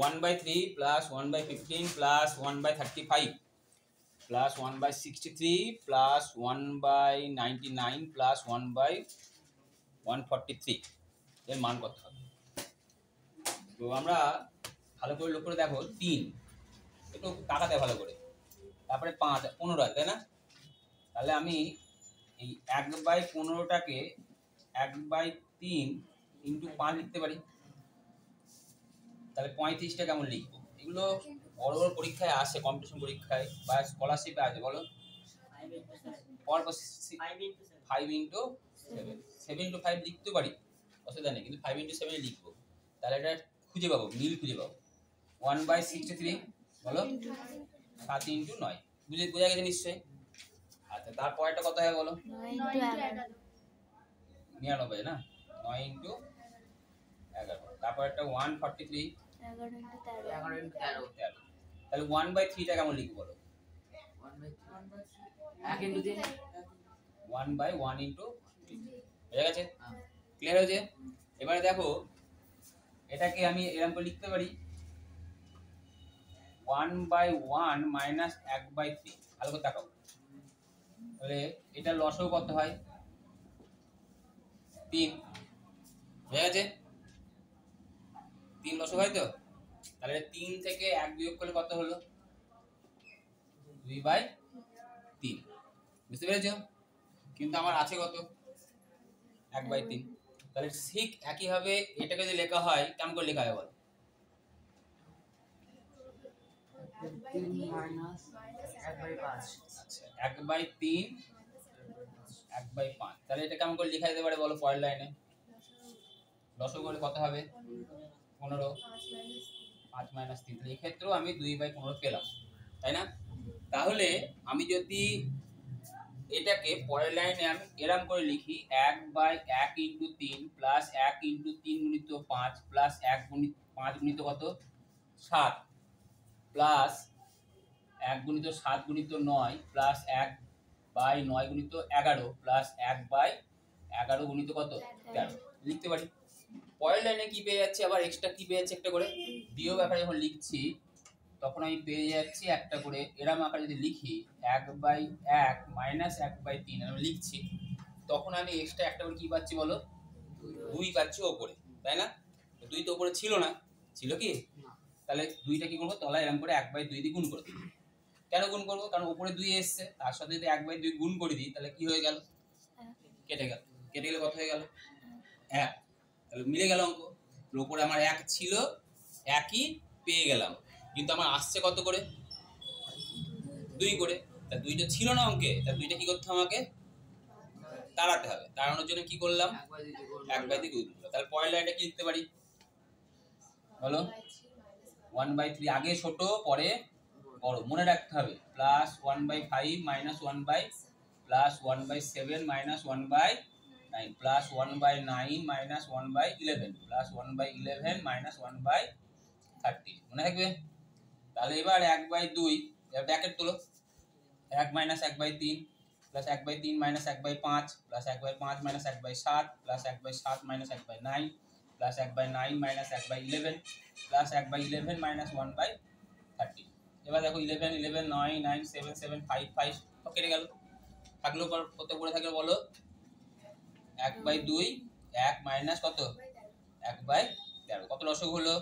1/3 plus 1/15 plus 1/35 plus 1/63 plus 1/99 plus 1/143 এর মান কত হবে? তো আমরা ভালো করে লক্ষ্য করে দেখো 3 একটু তাকাতে ভালো করে, তারপরে 5 15 আছে তাই না? তাহলে আমি এই 1/15টাকে 1/3 ইন্টু 5 লিখতে পারি। তাহলে 35টা কেমন লিখবো? এগুলো বড় বড় পরীক্ষায় আসে, কম্পিটিশন পরীক্ষায় বা স্কলারশিপে আছে। বলো 5 ইন্টু 7 7 ইন্টু 5 লিখতে পারি, অসুবিধা নেই, কিন্তু 5 ইন্টু 7 লিখবো। তাহলে এটা খুঁজে পাবো, মিল খুঁজে পাবো। 1/63 বলো 7 ইন্টু 9, বোঝা গেছে নিশ্চয়ই। আচ্ছা, তারপরটা কত হয় বলো? 99 না, 9 ইন্টু 11। তারপর একটা 143 11 ইন্টু 13। তাহলে 1/3টা কেমন লিখবো বলো? 1 ইন্টু 3। বোঝা গেছে? ক্লিয়ার হয়েছে? এবারে দেখো এটাকে আমি এরকম করে লিখতে পারি 1/1 মাইনাস 1/3। ভালো করে তাকাও, তাহলে এটা লসও কত হয়? 3। বোঝা গেছে? 3 লসও হয় তো। তাহলে 3 থেকে 1 বিয়োগ করলে কত হলো? 2/3। বুঝতে পেরেছো? কিন্তু আমার আছে কত? 1/3। তাহলে ঠিক একইভাবে এটাকে যদি লেখা হয় কেমন করে লেখা হয় বল? 1/3 1/5। তাহলে এটা কেমন করে লেখা যেতে পারে বলো পরের লাইনে? লসও করলে কত হবে? 15। 5 মাইনাস 3। তাহলে এক্ষেত্রেও আমি 2/15 পেলাম, তাই না? তাহলে আমি যদি এটাকে পরের লাইনে আমি এরম করে লিখি 1/1 ইন্টু 3 প্লাস 1 ইন্টু 3 গুণিত 5 প্লাস 5 গুণিত কত? 7 প্লাস 1 গুণিত 7 গুণিত 9 প্লাস 1/9 গুণিত 11 প্লাস 1/11 গুণিত কত? 13 লিখতে পারি। পরের লাইনে কি পেয়ে যাচ্ছি? আবার এক্সট্রা কি পেয়ে যাচ্ছি? একটা করে বিয়োগ আকারে যখন লিখছি তখন আমি পেয়ে যাচ্ছি একটা করে এরম আকারে যদি লিখি 1/1 মাইনাস 1/3 আমি লিখছি, তখন আমি এক্সট্রা একটা করে কি পাচ্ছি বলো? 2 পাচ্ছি ওপরে, তাই না? 2 তো ওপরে ছিল না, ছিল কি? তাহলে 2টা কি করবো? তলায় এরকম করে 1/2 দিয়ে গুণ করে দেবো। কেন গুণ করবো? কারণ উপরে 2 এসছে, তার সাথে যদি 1/2 গুণ করে দিই তাহলে কি হয়ে গেল? কেটে গেল। কেটে গেলে কত হয়ে গেল? 1। তাহলে মিলে গেল অঙ্ক। উপরে আমার 1 ছিল, একই পেয়ে গেলাম, কিন্তু আমার আসছে কত করে? 2 করে। তা 2টা ছিল না অঙ্কে, তা 2টা কি করতে হবে? আমাকে তাড়াতে হবে। তাড়ানোর জন্য কি করলাম? 1/2 গুণ করলাম। তাহলে পরের লাইনটা কি লিখতে পারি বলো? 1/3 আগে ছোট পরে বড়, মনে রাখতে হবে। Plus 1/5 minus plus 1/7 minus 1/9 plus 1/9 minus 1/11 plus 1/11 minus 1/30। মনে থাকবে? তাহলে এবার 1/2 ব্র্যাকেট তোলো। 1 minus 1/3 plus 1/3 minus 1/5 plus 1/5 minus 1/7 plus 1/7 minus 1/9 plus 1/9 minus 1/11 plus 1/11 minus 1/30। এবার দেখো 11 11 9 9 7 7 5 5 সব কেটে গেল। থাকলো কত পড়ে থাকলো বলো? 1/2 1 মাইনাস কত? 1/13। কত লসক হলো?